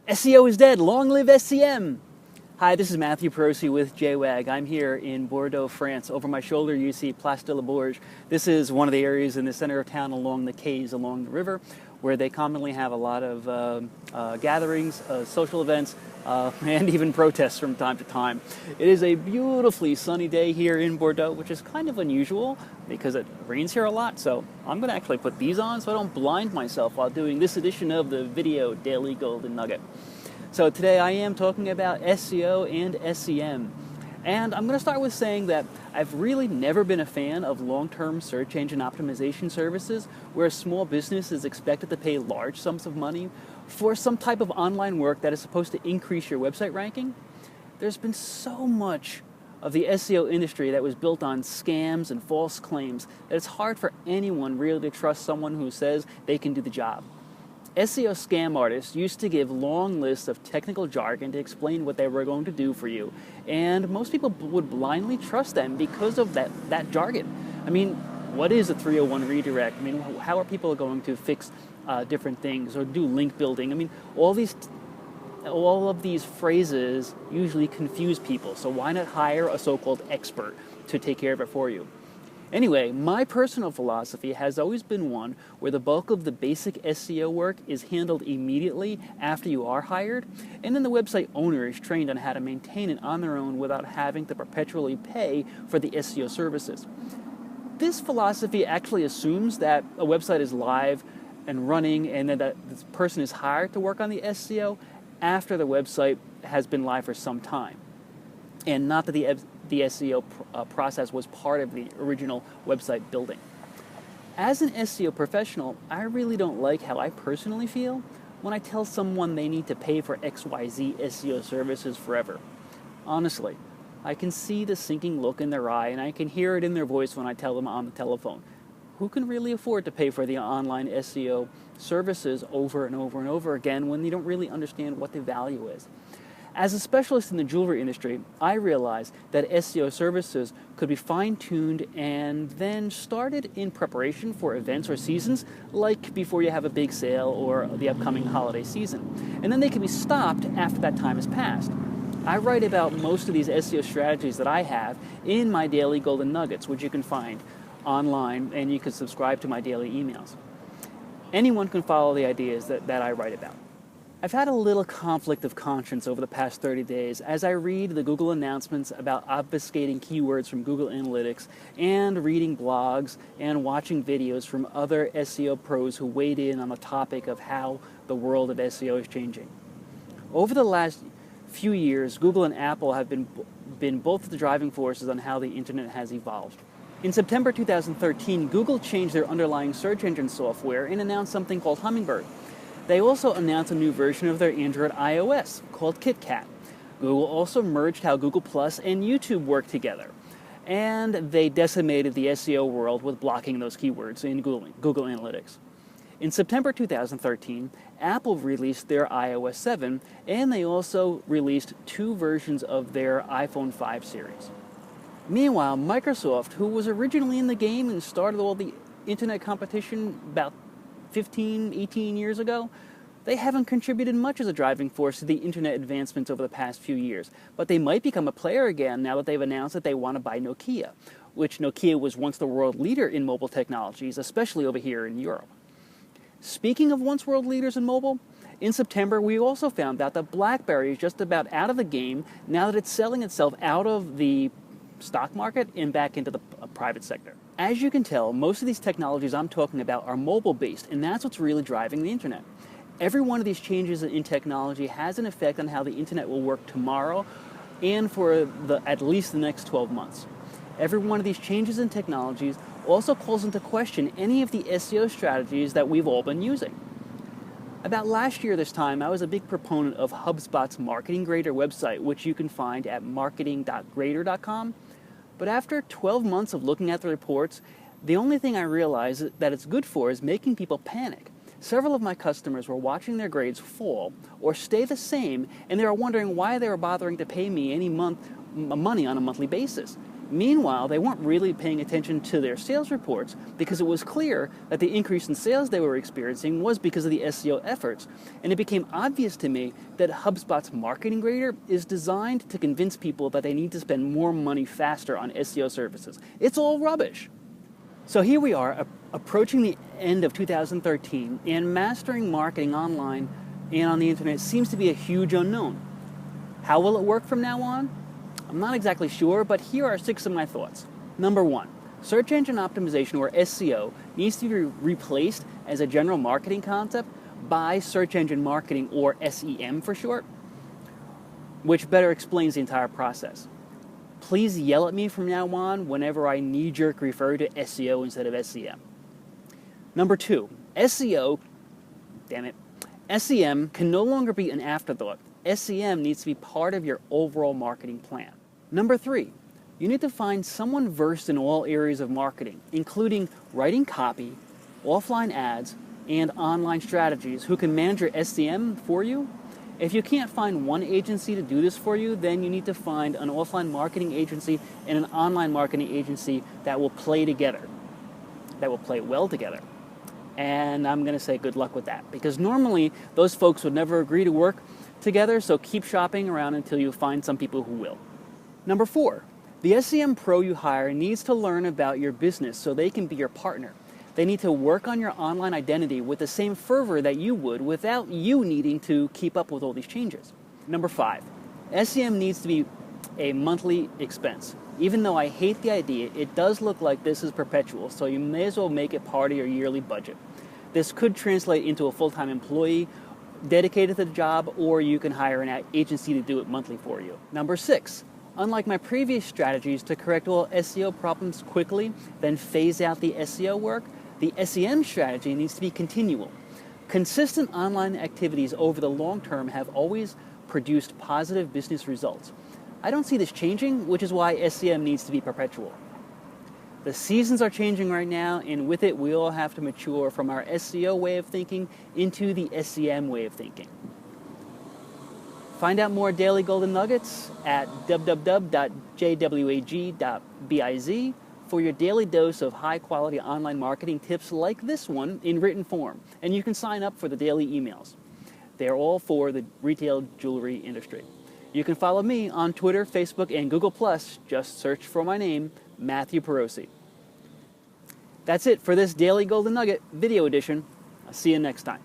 SEO is dead. Long live SEM. Hi, this is Matthew Perosi with jWAG. I'm here in Bordeaux, France. Over my shoulder, you see Place de la Bourge. This is one of the areas in the center of town along the quays along the river where they commonly have a lot of gatherings, social events, and even protests from time to time. It is a beautifully sunny day here in Bordeaux, which is kind of unusual because it rains here a lot. So I'm going to actually put these on so I don't blind myself while doing this edition of the Video Daily Golden Nugget. So today I am talking about SEO and SEM. And I'm going to start with saying that I've really never been a fan of long-term search engine optimization services where a small business is expected to pay large sums of money for some type of online work that is supposed to increase your website ranking. There's been so much of the SEO industry that was built on scams and false claims that it's hard for anyone really to trust someone who says they can do the job. SEO scam artists used to give long lists of technical jargon to explain what they were going to do for you, and most people would blindly trust them because of that jargon. I mean, what is a 301 redirect? I mean, how are people going to fix different things or do link building? I mean, all of these phrases usually confuse people, so why not hire a so-called expert to take care of it for you? Anyway, my personal philosophy has always been one where the bulk of the basic SEO work is handled immediately after you are hired, and then the website owner is trained on how to maintain it on their own without having to perpetually pay for the SEO services. This philosophy actually assumes that a website is live and running and that this person is hired to work on the SEO after the website has been live for some time, and not that the SEO process was part of the original website building. As an SEO professional, I really don't like how I personally feel when I tell someone they need to pay for XYZ SEO services forever. Honestly, I can see the sinking look in their eye and I can hear it in their voice when I tell them on the telephone. Who can really afford to pay for the online SEO services over and over and over again when they don't really understand what the value is? As a specialist in the jewelry industry, I realized that SEO services could be fine-tuned and then started in preparation for events or seasons, like before you have a big sale or the upcoming holiday season. And then they can be stopped after that time has passed. I write about most of these SEO strategies that I have in my daily Golden Nuggets, which you can find online, and you can subscribe to my daily emails. Anyone can follow the ideas that I write about. I've had a little conflict of conscience over the past 30 days as I read the Google announcements about obfuscating keywords from Google Analytics and reading blogs and watching videos from other SEO pros who weighed in on the topic of how the world of SEO is changing. Over the last few years, Google and Apple have been both the driving forces on how the internet has evolved. In September 2013, Google changed their underlying search engine software and announced something called Hummingbird. They also announced a new version of their Android iOS called KitKat. Google also merged how Google Plus and YouTube work together. And they decimated the SEO world with blocking those keywords in Google Analytics. In September 2013, Apple released their iOS 7, and they also released 2 versions of their iPhone 5 series. Meanwhile, Microsoft, who was originally in the game and started all the internet competition about 15, 18 years ago, they haven't contributed much as a driving force to the internet advancements over the past few years. But they might become a player again now that they've announced that they want to buy Nokia, which Nokia was once the world leader in mobile technologies, especially over here in Europe. Speaking of once world leaders in mobile, in September we also found out that BlackBerry is just about out of the game now that it's selling itself out of the stock market and back into the private sector. As you can tell, most of these technologies I'm talking about are mobile-based, and that's what's really driving the internet. Every one of these changes in technology has an effect on how the internet will work tomorrow and for at least the next 12 months. Every one of these changes in technologies also calls into question any of the SEO strategies that we've all been using. About last year this time, I was a big proponent of HubSpot's Marketing Grader website, which you can find at marketing.grader.com. But after 12 months of looking at the reports, the only thing I realized that it's good for is making people panic. Several of my customers were watching their grades fall or stay the same, and they were wondering why they were bothering to pay me any money on a monthly basis. Meanwhile, they weren't really paying attention to their sales reports because it was clear that the increase in sales they were experiencing was because of the SEO efforts. And it became obvious to me that HubSpot's marketing grader is designed to convince people that they need to spend more money faster on SEO services. It's all rubbish. So here we are, approaching the end of 2013, and mastering marketing online and on the internet seems to be a huge unknown. How will it work from now on? I'm not exactly sure, but here are 6 of my thoughts. Number 1, search engine optimization, or SEO, needs to be replaced as a general marketing concept by search engine marketing, or SEM for short, which better explains the entire process. Please yell at me from now on whenever I knee-jerk refer to SEO instead of SEM. Number 2, SEM can no longer be an afterthought. SEM needs to be part of your overall marketing plan. Number 3, you need to find someone versed in all areas of marketing, including writing copy, offline ads, and online strategies, who can manage your SEM for you. If you can't find one agency to do this for you, then you need to find an offline marketing agency and an online marketing agency that will play together, that will play well together. And I'm going to say good luck with that, because normally those folks would never agree to work together, so keep shopping around until you find some people who will. Number 4, the SEM pro you hire needs to learn about your business so they can be your partner. They need to work on your online identity with the same fervor that you would without you needing to keep up with all these changes. Number 5, SEM needs to be a monthly expense. Even though I hate the idea, it does look like this is perpetual, so you may as well make it part of your yearly budget. This could translate into a full-time employee dedicated to the job, or you can hire an agency to do it monthly for you. Number 6, unlike my previous strategies to correct all SEO problems quickly, then phase out the SEO work, the SEM strategy needs to be continual. Consistent online activities over the long term have always produced positive business results. I don't see this changing, which is why SEM needs to be perpetual. The seasons are changing right now, and with it, we all have to mature from our SEO way of thinking into the SEM way of thinking. Find out more daily golden nuggets at www.jwag.biz for your daily dose of high-quality online marketing tips like this one in written form. And you can sign up for the daily emails. They're all for the retail jewelry industry. You can follow me on Twitter, Facebook, and Google+. Just search for my name, Matthew Perosi. That's it for this Daily Golden Nugget video edition. I'll see you next time.